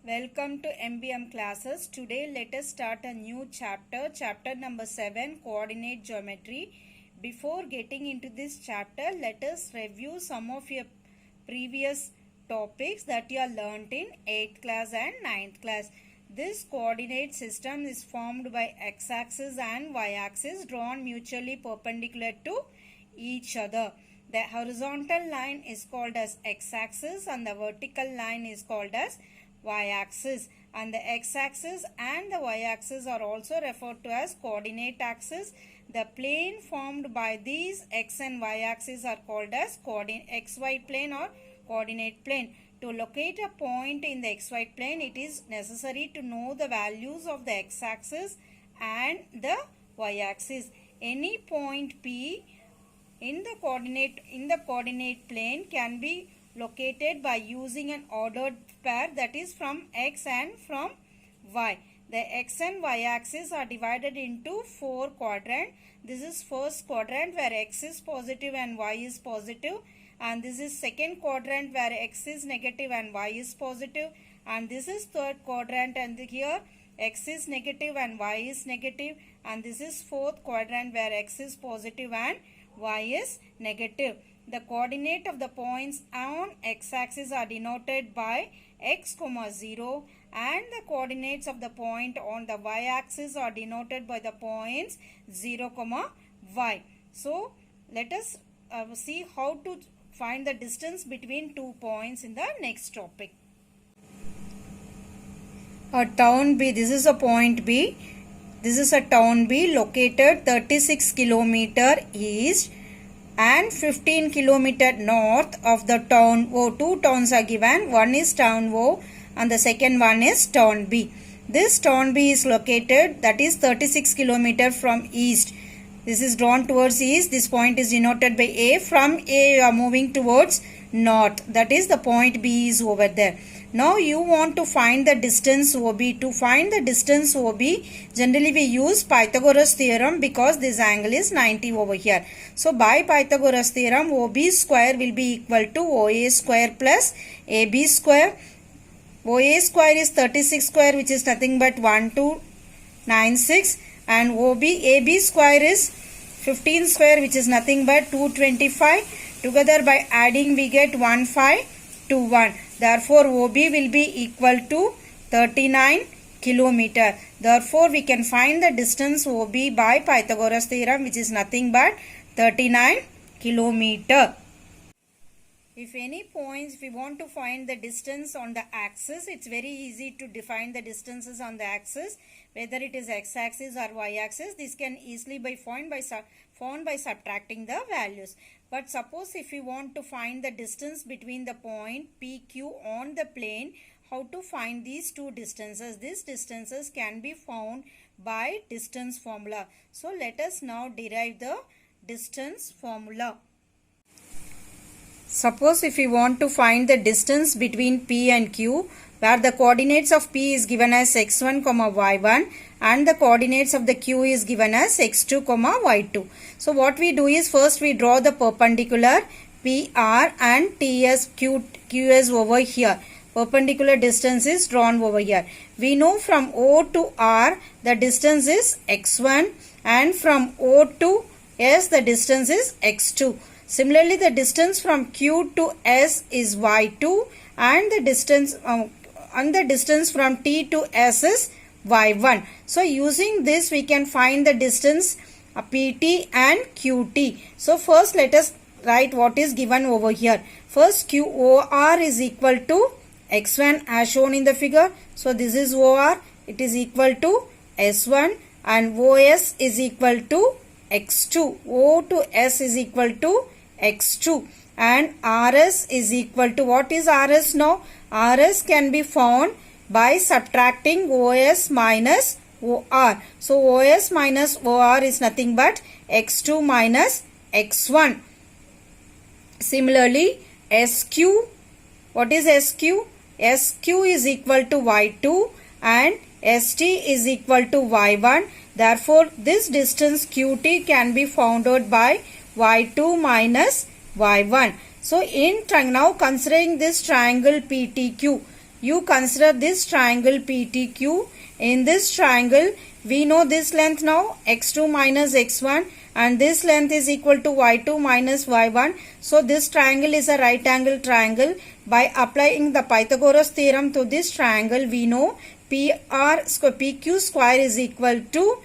Welcome to MBM classes. Today let us start a new chapter, chapter number 7, coordinate geometry. Before getting into this chapter, let us review some of your previous topics that you are learnt in 8th class and 9th class. This coordinate system is formed by x-axis and y-axis drawn mutually perpendicular to each other. The horizontal line is called as x-axis and the vertical line is called as y-axis, and the x-axis and the y-axis are also referred to as coordinate axis. The plane formed by these x and y-axis are called as xy plane or coordinate plane. To locate a point in the xy plane, it is necessary to know the values of the x-axis and the y-axis. Any point P in the coordinate plane can be located by using an ordered pair, that is from x and from y. The x and y axis are divided into 4 quadrants. This is first quadrant where x is positive and y is positive, and this is second quadrant where x is negative and y is positive, and this is third quadrant and here x is negative and y is negative, and this is fourth quadrant where x is positive and y is negative. The coordinate of the points on x-axis are denoted by x, 0, and the coordinates of the point on the y-axis are denoted by the points 0, y. So, let us see how to find the distance between two points in the next topic. A town B, this is a point B. This is a town B located 36 km east and 15 km north of the town O. Two towns are given. One is town O and the second one is town B. This town B is located, that is 36 km from east. This is drawn towards east. This point is denoted by A. From A you are moving towards north. That is the point B is over there. Now you want to find the distance OB. To find the distance OB, generally we use Pythagoras theorem because this angle is 90 over here. So by Pythagoras theorem, OB square will be equal to OA square plus AB square. OA square is 36 square, which is nothing but 1296, and AB square is 15 square, which is nothing but 225. Together by adding we get 1521. Therefore, OB will be equal to 39 km. Therefore, we can find the distance OB by Pythagoras theorem, which is nothing but 39 km. If any points, if we want to find the distance on the axis, it's very easy to define the distances on the axis, whether it is x-axis or y-axis. This can easily be found by subtracting the values. But suppose if we want to find the distance between the point PQ on the plane, how to find these two distances? These distances can be found by distance formula. So let us now derive the distance formula. Suppose if we want to find the distance between P and Q, where the coordinates of P is given as x1, y1 and the coordinates of the Q is given as x2, y2. So what we do is, first we draw the perpendicular PR and TS, QS over here. Perpendicular distance is drawn over here. We know from O to R the distance is x1 and from O to S the distance is x2. Similarly, the distance from Q to S is y2 and the distance from T to S is y1. So using this we can find the distance PT and QT. So first let us write what is given over here. First QOR is equal to x1 as shown in the figure. So this is OR, it is equal to S1, and OS is equal to x2. O to S is equal to x2, and RS is equal to, what is RS now? RS can be found by subtracting OS minus OR. So OS minus OR is nothing but x2 minus x1. Similarly, SQ, what is SQ? SQ is equal to y2 and ST is equal to y1. Therefore, this distance QT can be found out by y2 minus y1. So, now considering this triangle PTQ, you consider this triangle PTQ. In this triangle, we know this length now, x2 minus x1, and this length is equal to y2 minus y1. So this triangle is a right angle triangle. By applying the Pythagoras theorem to this triangle, we know PQ square is equal to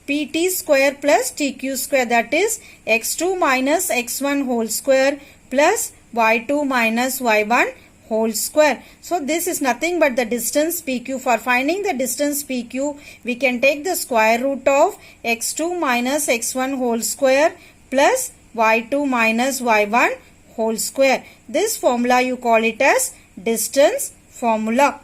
PT square plus TQ square, that is x2 minus x1 whole square plus y2 minus y1 whole square. So this is nothing but the distance PQ. For finding the distance PQ, we can take the square root of x2 minus x1 whole square plus y2 minus y1 whole square. This formula you call it as distance formula.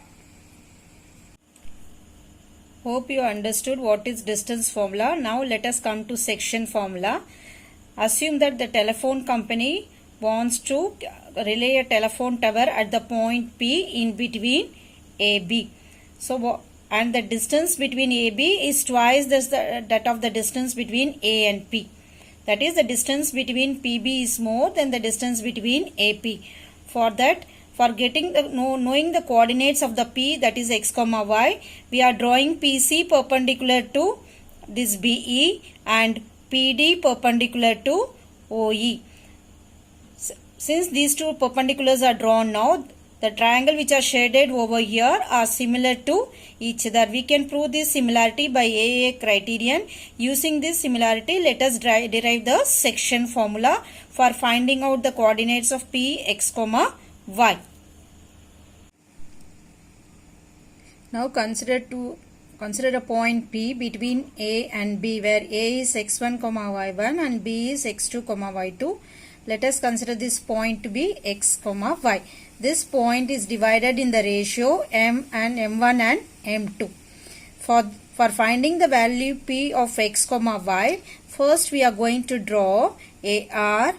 Hope you understood what is distance formula. Now let us come to section formula. Assume that the telephone company wants to relay a telephone tower at the point P in between AB. So, and the distance between AB is twice that of the distance between A and P. That is, the distance between PB is more than the distance between AP. For that, for knowing the coordinates of the P, that is x comma y, we are drawing PC perpendicular to this BE and PD perpendicular to OE. Since these two perpendiculars are drawn now, the triangle which are shaded over here are similar to each other. We can prove this similarity by AA criterion. Using this similarity, let us derive the section formula for finding out the coordinates of P, x, y. Now consider a point P between A and B, where A is x1, y1 and B is x2, y2. Let us consider this point to be x, y. This point is divided in the ratio m and m1 and m2. For finding the value P of x, y, first we are going to draw AR,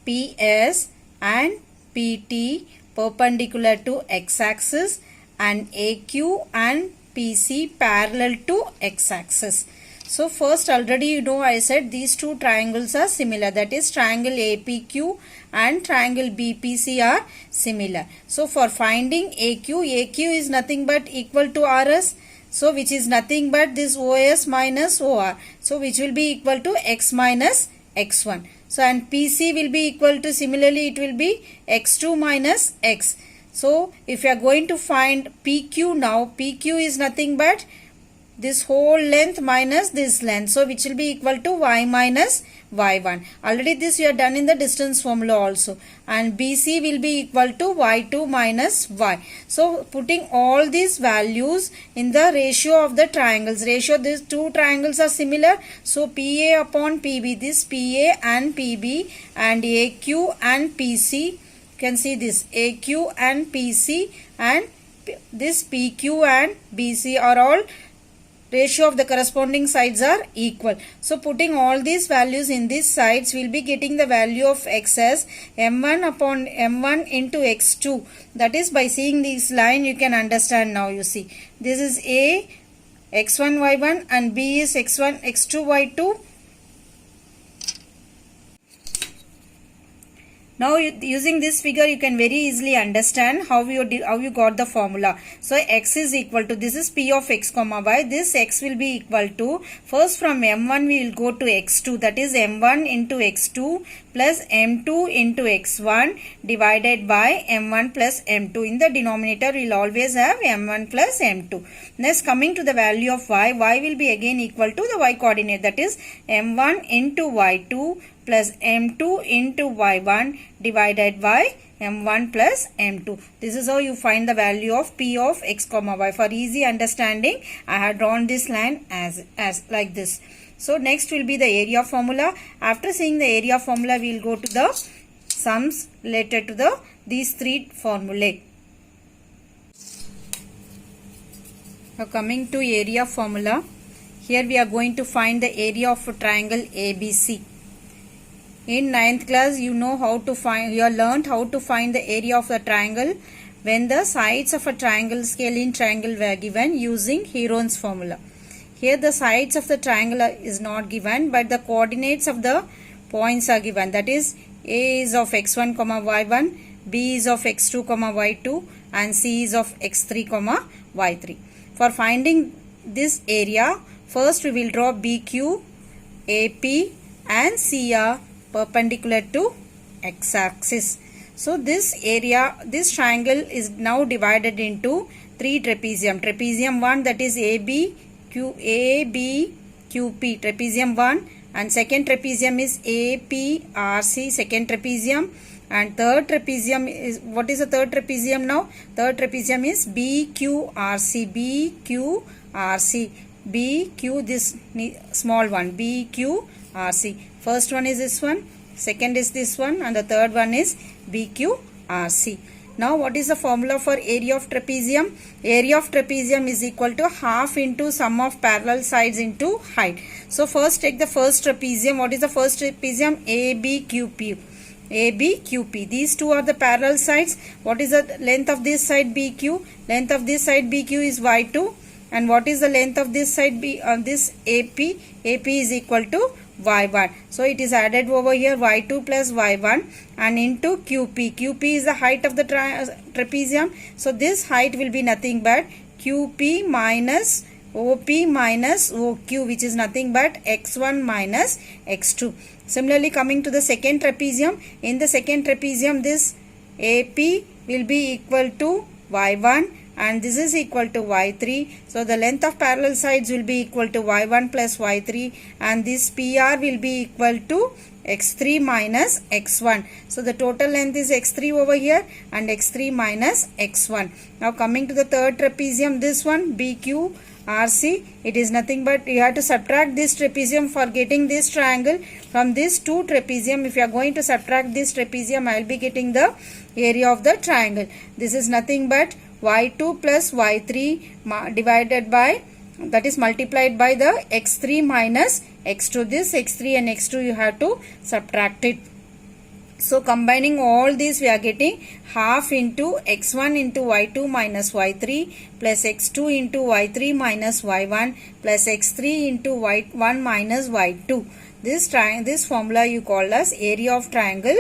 PS and PT perpendicular to x-axis and AQ and PC parallel to x-axis. So first, already you know I said these two triangles are similar, that is triangle APQ and triangle BPC are similar. So for finding AQ is nothing but equal to RS, so which is nothing but this OS minus OR, so which will be equal to x minus x1. So and PC will be equal to, similarly it will be x2 minus x. So if you are going to find PQ now, PQ is nothing but this whole length minus this length, so which will be equal to y minus y1. Already this we are done in the distance formula also. And BC will be equal to y2 minus y. So putting all these values in the ratio of the triangles, these two triangles are similar, so PA upon PB, this PA and PB and AQ and PC, you can see this AQ and PC and this PQ and BC are all ratio of the corresponding sides are equal. So putting all these values in these sides, we will be getting the value of x as m1 upon m1 into x2. That is, by seeing this line you can understand now. You see, this is A x1 y1 and B is x1 x2 y2. Now using this figure you can very easily understand how you got the formula. So x is equal to, this is P of x, y. This x will be equal to, first from m1 we will go to x2, that is m1 into x2 plus m2 into x1 divided by m1 plus m2. In the denominator we will always have m1 plus m2. Next, coming to the value of y will be again equal to the y coordinate, that is m1 into y2 plus m2 into y1 divided by m1 plus m2. This is how you find the value of P of x, y. For easy understanding, I have drawn this line as like this. So next will be the area formula. After seeing the area formula, we will go to the sums related to these three formulae. Now coming to area formula, here we are going to find the area of a triangle ABC. In 9th class, you know how to find, you have learnt how to find the area of the triangle when the sides of a triangle scale in triangle were given using Heron's formula. Here the sides of the triangle is not given, but the coordinates of the points are given. That is, A is of x1, y1, B is of x2 comma y2 and C is of x3 comma y3. For finding this area, first we will draw BQ, AP and C are perpendicular to x-axis. So this area, this triangle is now divided into three trapezium. Trapezium 1, that is AB, QP, trapezium 1, and second trapezium is APRC, second trapezium, and third trapezium is, what is the third trapezium now? Third trapezium is BQRC, BQ, this small one, BQRC. First one is this one, second is this one, and the third one is BQRC. Now what is the formula for area of trapezium? Area of trapezium is equal to half into sum of parallel sides into height. So first take the first trapezium. What is the first trapezium? ABQP. ABQP. These two are the parallel sides. What is the length of this side? BQ. Length of this side BQ is Y2. And what is the length of this side B on this AP? AP is equal to Y1. So it is added over here, Y2 plus Y1 and into QP. QP is the height of the trapezium. So this height will be nothing but QP minus OP minus OQ, which is nothing but x1 minus x2. Similarly, coming to the second trapezium, in the second trapezium this AP will be equal to Y1 and this is equal to Y3. So the length of parallel sides will be equal to Y1 plus Y3 and this PR will be equal to x3 minus x1. So the total length is x3 over here and x3 minus x1. Now coming to the third trapezium, this one BQRC, it is nothing but you have to subtract this trapezium for getting this triangle. From this two trapezium, if you are going to subtract this trapezium, I will be getting the area of the triangle. This is nothing but Y2 plus Y3 divided by, that is multiplied by the x3 minus x2. This x3 and x2 you have to subtract it. So combining all these, we are getting half into x1 into y2 minus y3 plus x2 into y3 minus y1 plus x3 into y1 minus y2. This formula you call as area of triangle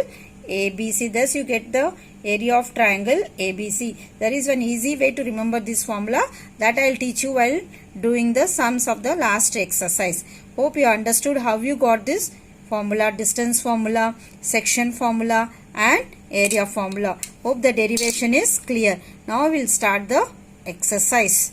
ABC. Thus you get the area of triangle ABC. There is one easy way to remember this formula that I will teach you while doing the sums of the last exercise. Hope you understood how you got this formula, distance formula, section formula and area formula. Hope the derivation is clear. Now we will start the exercise.